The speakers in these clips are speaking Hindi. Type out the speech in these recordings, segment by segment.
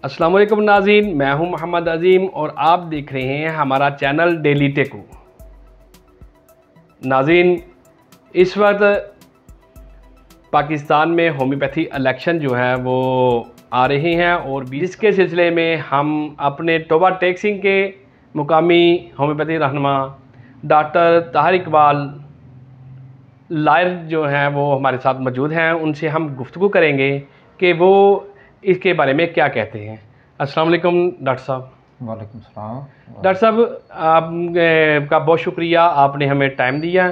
अस्सलाम वालेकुम नाज़रीन, मैं हूं मोहम्मद अज़ीम और आप देख रहे हैं हमारा चैनल डेली टेकू। नाज़रीन, इस वक्त पाकिस्तान में होम्योपैथी इलेक्शन जो है वो आ रहे हैं और जिसके सिलसिले में हम अपने तोबा टेक सिंह के मुकामी होम्योपैथी रहनुमा डॉक्टर ताहिर इकबाल लायर जो हैं वो हमारे साथ मौजूद हैं। उनसे हम गुफ्तगू करेंगे कि वो इसके बारे में क्या कहते हैं। अस्सलाम वालेकुम डॉक्टर साहब। वालेकुम सलाम। डॉक्टर साहब, आपका बहुत शुक्रिया, आपने हमें टाइम दिया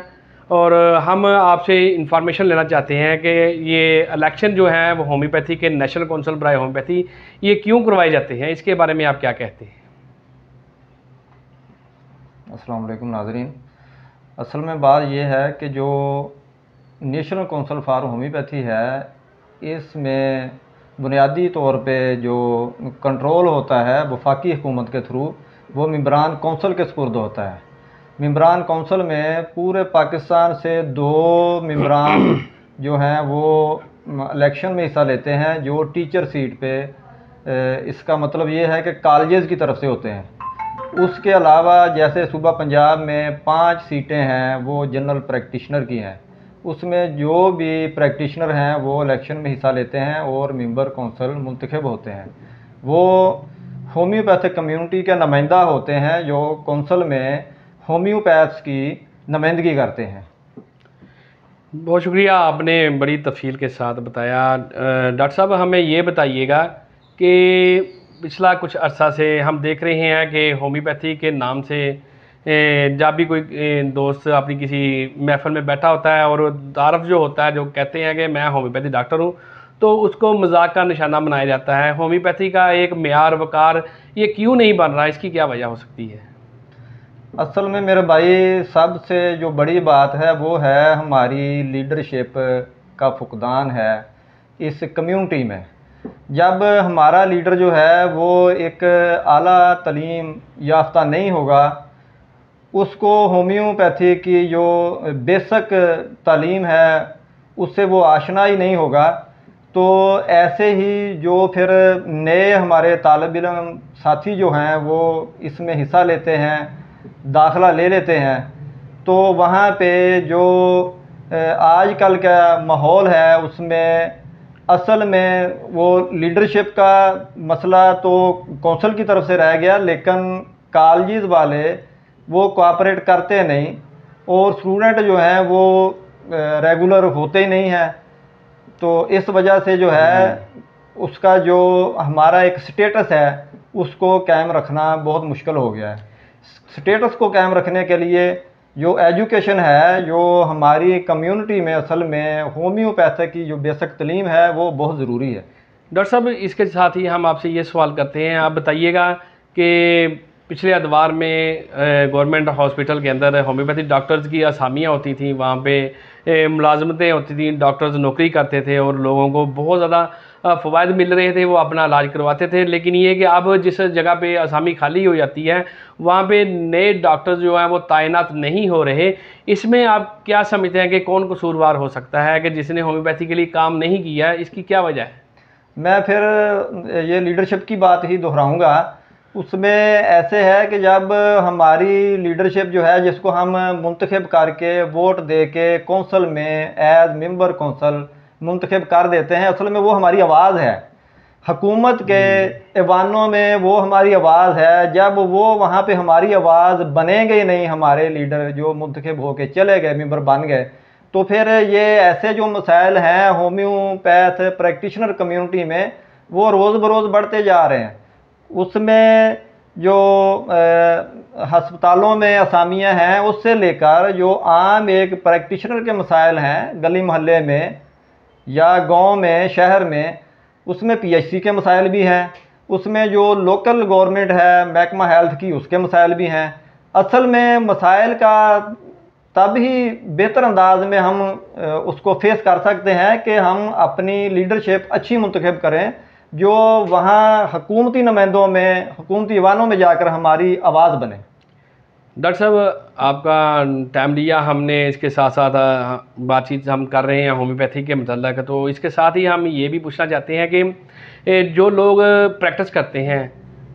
और हम आपसे इंफॉर्मेशन लेना चाहते हैं कि ये इलेक्शन जो है वो होम्योपैथी के नेशनल काउंसिल बराए होम्योपैथी ये क्यों करवाए जाते हैं, इसके बारे में आप क्या कहते हैं? अस्सलाम वालेकुम नाज़रीन, असल में बात ये है कि जो नेशनल काउंसिल फॉर होम्योपैथी है, इसमें बुनियादी तौर पे जो कंट्रोल होता है वफाकी हुकूमत के थ्रू, वो मेंबरान काउंसिल के सुपुर्द होता है। मेंबरान काउंसिल में पूरे पाकिस्तान से 2 मेंबरान जो हैं वो इलेक्शन में हिस्सा लेते हैं, जो टीचर सीट पे इसका मतलब ये है कि कॉलेजेस की तरफ से होते हैं। उसके अलावा जैसे सूबा पंजाब में 5 सीटें हैं वो जनरल प्रैक्टिशनर की हैं, उसमें जो भी प्रैक्टिशनर हैं वो इलेक्शन में हिस्सा लेते हैं और मेंबर काउंसिल मुंतखब होते हैं। वो होम्योपैथिक कम्युनिटी के नुमाइंदा होते हैं जो काउंसिल में होम्योपैथ्स की नुमाइंदगी करते हैं। बहुत शुक्रिया, आपने बड़ी तफसील के साथ बताया। डॉक्टर साहब, हमें ये बताइएगा कि पिछला कुछ अर्सा से हम देख रहे हैं कि होम्योपैथी के नाम से जब भी कोई दोस्त अपनी किसी महफिल में बैठा होता है और तारफ़ जो होता है, जो कहते हैं कि मैं होम्योपैथी डॉक्टर हूँ, तो उसको मजाक का निशाना बनाया जाता है। होम्योपैथी का एक मेयार वकार ये क्यों नहीं बन रहा, इसकी क्या वजह हो सकती है? असल में मेरे भाई, सबसे जो बड़ी बात है वो है हमारी लीडरशिप का फुकदान है इस कम्युनिटी में। जब हमारा लीडर जो है वो एक आला तलीम याफ्ता नहीं होगा, उसको होम्योपैथी की जो बेसिक तालीम है उससे वो आशना ही नहीं होगा, तो ऐसे ही जो फिर नए हमारे तालिब इल्म साथी जो हैं वो इसमें हिस्सा लेते हैं, दाखिला ले लेते हैं, तो वहाँ पे जो आजकल का माहौल है उसमें असल में वो लीडरशिप का मसला तो कौंसल की तरफ से रह गया, लेकिन कॉलेज वाले वो कोऑपरेट करते नहीं और स्टूडेंट जो हैं वो रेगुलर होते ही नहीं हैं। तो इस वजह से जो है उसका जो हमारा एक स्टेटस है उसको कायम रखना बहुत मुश्किल हो गया है। स्टेटस को कायम रखने के लिए जो एजुकेशन है, जो हमारी कम्युनिटी में असल में होम्योपैथी की जो बेसिक तालीम है वो बहुत ज़रूरी है। डॉक्टर साहब, इसके साथ ही हम आपसे ये सवाल करते हैं, आप बताइएगा कि पिछले अदवार में गवर्नमेंट हॉस्पिटल के अंदर होम्योपैथी डॉक्टर्स की असामियाँ होती थी, वहाँ पे मुलाजमतें होती थी, डॉक्टर्स नौकरी करते थे और लोगों को बहुत ज़्यादा फ़वाद मिल रहे थे, वो अपना इलाज करवाते थे। लेकिन ये कि अब जिस जगह पे असामी खाली हो जाती है वहाँ पे नए डॉक्टर्स जो हैं वो तैनात नहीं हो रहे। इसमें आप क्या समझते हैं कि कौन कसूरवार हो सकता है कि जिसने होम्योपैथी के लिए काम नहीं किया, इसकी क्या वजह है? मैं फिर ये लीडरशिप की बात ही दोहराऊंगा। उसमें ऐसे है कि जब हमारी लीडरशिप जो है, जिसको हम मुंतखब करके वोट दे के कौंसल में एज मेंबर कौंसल मुंतखब कर देते हैं, असल में वो हमारी आवाज़ है। हुकूमत के ऐवानों में वो हमारी आवाज़ है। जब वो वहाँ पे हमारी आवाज़ बनेंगे ही नहीं, हमारे लीडर जो मुंतखब होके चले गए, मेंबर बन गए, तो फिर ये ऐसे जो मसाइल हैं होम्योपैथ प्रैक्टिशनर कम्युनिटी में वो रोज़ बरोज़ बढ़ते जा रहे हैं। उसमें जो हस्पतालों में असामियाँ हैं उससे लेकर जो आम एक प्रैक्टिशनर के मसाइल हैं गली मोहल्ले में या गांव में, शहर में, उसमें पीएचसी के मसाइल भी हैं। उसमें जो लोकल गवर्नमेंट है महकमा हेल्थ की, उसके मसाइल भी हैं। असल में मसाइल का तब ही बेहतर अंदाज में हम उसको फेस कर सकते हैं कि हम अपनी लीडरशिप अच्छी मुंतखब करें, जो वहाँ हुकूमती नुमाइंदों में, हुकूमती ईवानों में जाकर हमारी आवाज़ बने। डॉक्टर साहब, आपका टाइम लिया हमने, इसके साथ साथ बातचीत हम कर रहे हैं होम्योपैथी के मतलब, तो इसके साथ ही हम ये भी पूछना चाहते हैं कि जो लोग प्रैक्टिस करते हैं,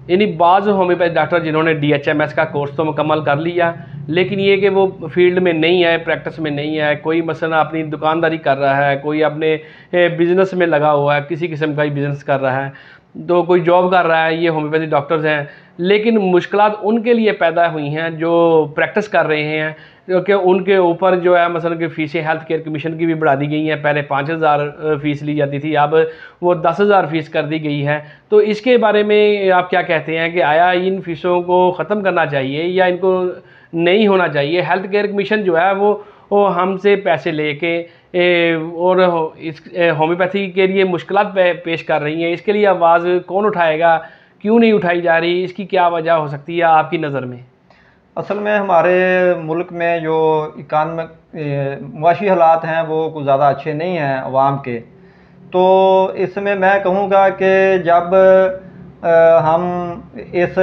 यानी बाज़ होम्योपैथ डॉक्टर जिन्होंने DHMS का कोर्स तो मुकम्मल कर लिया, लेकिन ये कि वो फील्ड में नहीं है, प्रैक्टिस में नहीं है, कोई मसलन अपनी दुकानदारी कर रहा है, कोई अपने बिज़नेस में लगा हुआ है, किसी किस्म का ही बिज़नेस कर रहा है, तो कोई जॉब कर रहा है, ये होम्योपैथी डॉक्टर्स हैं। लेकिन मुश्किलात उनके लिए पैदा हुई हैं जो प्रैक्टिस कर रहे हैं, क्योंकि उनके ऊपर जो है मसलन कि फ़ीसें हेल्थ केयर कमीशन की भी बढ़ा दी गई हैं। पहले 5,000 फ़ीस ली जाती थी, अब वो 10,000 फ़ीस कर दी गई है। तो इसके बारे में आप क्या कहते हैं कि आया इन फ़ीसों को ख़त्म करना चाहिए या इनको नहीं होना चाहिए? हेल्थ केयर कमीशन जो है वो हमसे पैसे लेके और इस होम्योपैथी के लिए मुश्किलात पेश कर रही हैं। इसके लिए आवाज़ कौन उठाएगा, क्यों नहीं उठाई जा रही, इसकी क्या वजह हो सकती है आपकी नज़र में? असल में हमारे मुल्क में जो इकानमिक मुआशी हालात हैं वो कुछ ज़्यादा अच्छे नहीं हैं अवाम के। तो इसमें मैं कहूँगा कि जब हम इस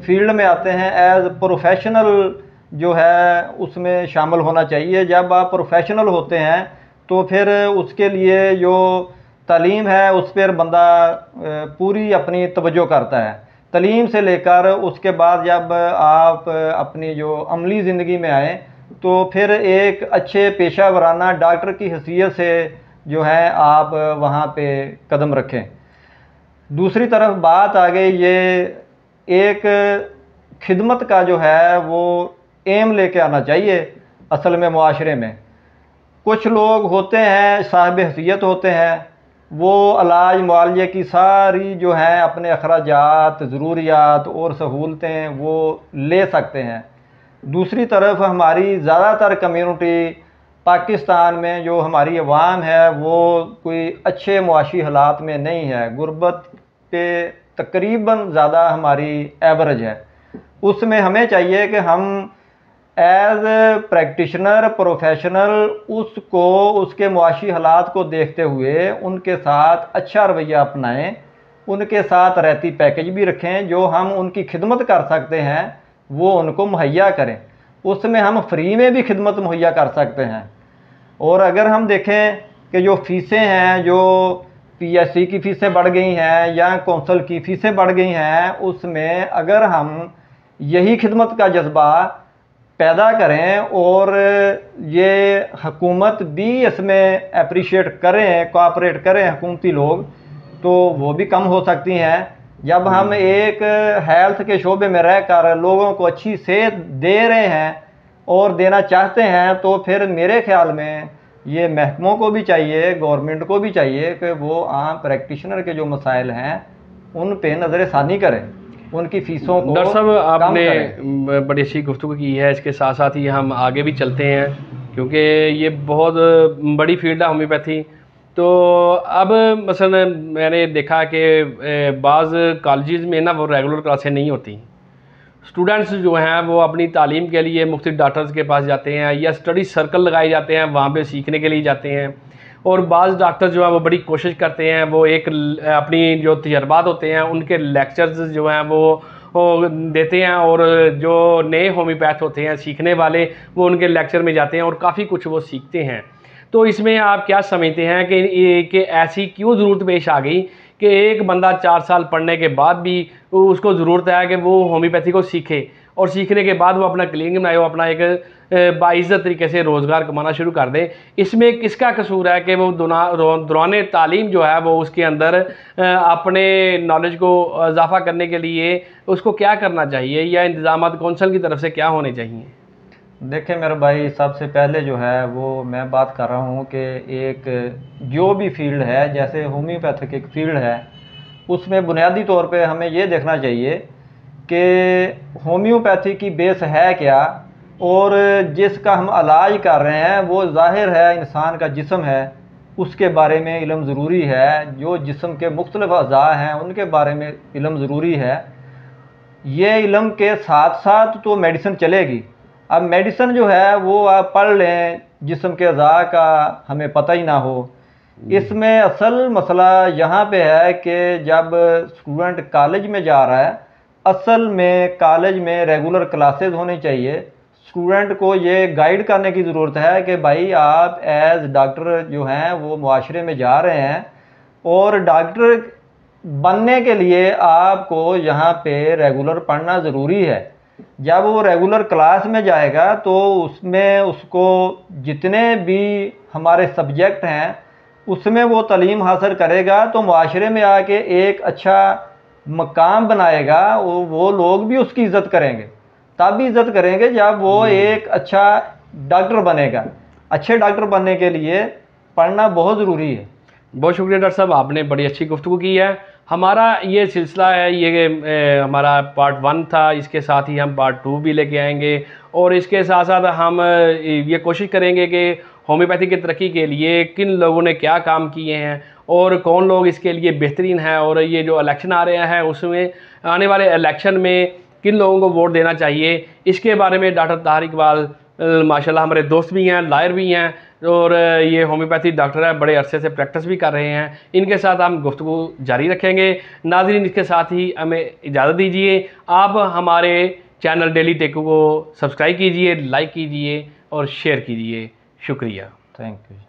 फील्ड में आते हैं एज प्रोफेशनल जो है उसमें शामिल होना चाहिए। जब आप प्रोफेशनल होते हैं तो फिर उसके लिए जो तालीम है उस पर बंदा पूरी अपनी तवज्जो करता है। तालीम से लेकर उसके बाद जब आप अपनी जो अमली ज़िंदगी में आए तो फिर एक अच्छे पेशा वराना डॉक्टर की हैसियत से जो है आप वहाँ पे कदम रखें। दूसरी तरफ बात आ गई ये एक खिदमत का जो है वो एम लेके आना चाहिए। असल में मुआशरे में कुछ लोग होते हैं साहिब हैसियत होते हैं, वो इलाज मुआलजे की सारी जो है अपने अखराजात ज़रूरियात और सहूलतें वो ले सकते हैं। दूसरी तरफ हमारी ज़्यादातर कम्युनिटी पाकिस्तान में जो हमारी अवाम है वो कोई अच्छे मुआशी हालात में नहीं है, गुर्बत पे तकरीबन ज़्यादा हमारी एवरेज है। उसमें हमें चाहिए कि हम एज प्रैक्टिशनर प्रोफेशनल उसको उसके मुआशी हालात को देखते हुए उनके साथ अच्छा रवैया अपनाएं, उनके साथ रहती पैकेज भी रखें, जो हम उनकी खिदमत कर सकते हैं वो उनको मुहैया करें। उसमें हम फ्री में भी खिदमत मुहैया कर सकते हैं। और अगर हम देखें कि जो फ़ीसें हैं, जो PSC की फ़ीसें बढ़ गई हैं या कौंसल की फ़ीसें बढ़ गई हैं, उसमें अगर हम यही खिदमत का जज्बा पैदा करें और ये हुकूमत भी इसमें अप्रिशिएट करें, कोऑपरेट करें हुकूमती लोग, तो वो भी कम हो सकती हैं। जब हम एक हेल्थ के शोबे में रहकर लोगों को अच्छी सेहत दे रहे हैं और देना चाहते हैं तो फिर मेरे ख्याल में ये महकमों को भी चाहिए, गवर्नमेंट को भी चाहिए कि वो आम प्रैक्टिशनर के जो मसाइल हैं उन पे नज़र-ए-सानी करें, उनकी फ़ीसों को डॉक्टर साहब कम आपने करें। बड़ी अच्छी गुफ्तगू की है। इसके साथ साथ ही हम आगे भी चलते हैं क्योंकि ये बहुत बड़ी फील्ड है होम्योपैथी। तो अब मसलन मैंने देखा कि बाज़ कॉलेजेस में ना वो रेगुलर क्लासें नहीं होती। स्टूडेंट्स जो हैं वो अपनी तालीम के लिए मुख्तलिफ डॉक्टर्स के पास जाते हैं या स्टडी सर्कल लगाए जाते हैं, वहाँ पे सीखने के लिए जाते हैं। और बाज़ डॉक्टर जो है वो बड़ी कोशिश करते हैं, वो एक अपनी जो तजर्बात होते हैं उनके लेक्चर्स जो हैं वो देते हैं, और जो नए होम्योपैथ होते हैं सीखने वाले वो उनके लेक्चर में जाते हैं और काफ़ी कुछ वो सीखते हैं। तो इसमें आप क्या समझते हैं कि ऐसी क्यों ज़रूरत पेश आ गई कि एक बंदा 4 साल पढ़ने के बाद भी उसको ज़रूरत है कि वो होम्योपैथी को सीखे और सीखने के बाद वो अपना क्लिनिक बनाए, वो अपना एक बाइज़्ज़त तरीके से रोज़गार कमाना शुरू कर दे? इसमें किसका कसूर है कि वो दौरान तालीम जो है वो उसके अंदर अपने नॉलेज को इजाफ़ा करने के लिए उसको क्या करना चाहिए या इंतज़ामात कौंसल की तरफ से क्या होने चाहिए? देखिए मेरे भाई, सबसे पहले जो है वो मैं बात कर रहा हूँ कि एक जो भी फील्ड है, जैसे होम्योपैथिक एक फील्ड है, उसमें बुनियादी तौर पे हमें ये देखना चाहिए कि होम्योपैथी की बेस है क्या, और जिसका हम इलाज कर रहे हैं वो ज़ाहिर है इंसान का जिस्म है, उसके बारे में इल्म ज़रूरी है। जो जिस्म के मुख्तलिफ अज़ा हैं उनके बारे में इल्म ज़रूरी है। ये इल्म के साथ साथ तो मेडिसिन चलेगी। अब मेडिसिन जो है वो आप पढ़ लें, जिस्म के अज़ा का हमें पता ही ना हो। इसमें असल मसला यहाँ पे है कि जब स्टूडेंट कॉलेज में जा रहा है, असल में कॉलेज में रेगुलर क्लासेस होनी चाहिए। स्टूडेंट को ये गाइड करने की ज़रूरत है कि भाई आप एज डॉक्टर जो हैं वो मुआशरे में जा रहे हैं, और डॉक्टर बनने के लिए आपको यहाँ पे रेगुलर पढ़ना ज़रूरी है। जब वो रेगुलर क्लास में जाएगा तो उसमें उसको जितने भी हमारे सब्जेक्ट हैं उसमें वो तालीम हासिल करेगा तो मुआशरे में आके एक अच्छा मकाम बनाएगा। वो लोग भी उसकी इज़्ज़त करेंगे, तब भी इज़्ज़त करेंगे जब वो एक अच्छा डॉक्टर बनेगा। अच्छे डॉक्टर बनने के लिए पढ़ना बहुत ज़रूरी है। बहुत शुक्रिया डॉक्टर साहब, आपने बड़ी अच्छी गुफ्तगू की है। हमारा ये सिलसिला है, ये हमारा पार्ट 1 था, इसके साथ ही हम पार्ट 2 भी लेके आएंगे और इसके साथ साथ हम ये कोशिश करेंगे कि होम्योपैथी की तरक्की के लिए किन लोगों ने क्या काम किए हैं और कौन लोग इसके लिए बेहतरीन हैं, और ये जो इलेक्शन आ रहे हैं उसमें आने वाले इलेक्शन में किन लोगों को वोट देना चाहिए, इसके बारे में डॉक्टर ताहिर इकबाल माशाल्लाह हमारे दोस्त भी हैं, लायर भी हैं और ये होम्योपैथी डॉक्टर है, बड़े अरसे से प्रैक्टिस भी कर रहे हैं। इनके साथ हम गुफ्तगू जारी रखेंगे। नाज़रीन, इसके साथ ही हमें इजाज़त दीजिए। आप हमारे चैनल डेली टेकू को सब्सक्राइब कीजिए, लाइक कीजिए और शेयर कीजिए। शुक्रिया। Thank you.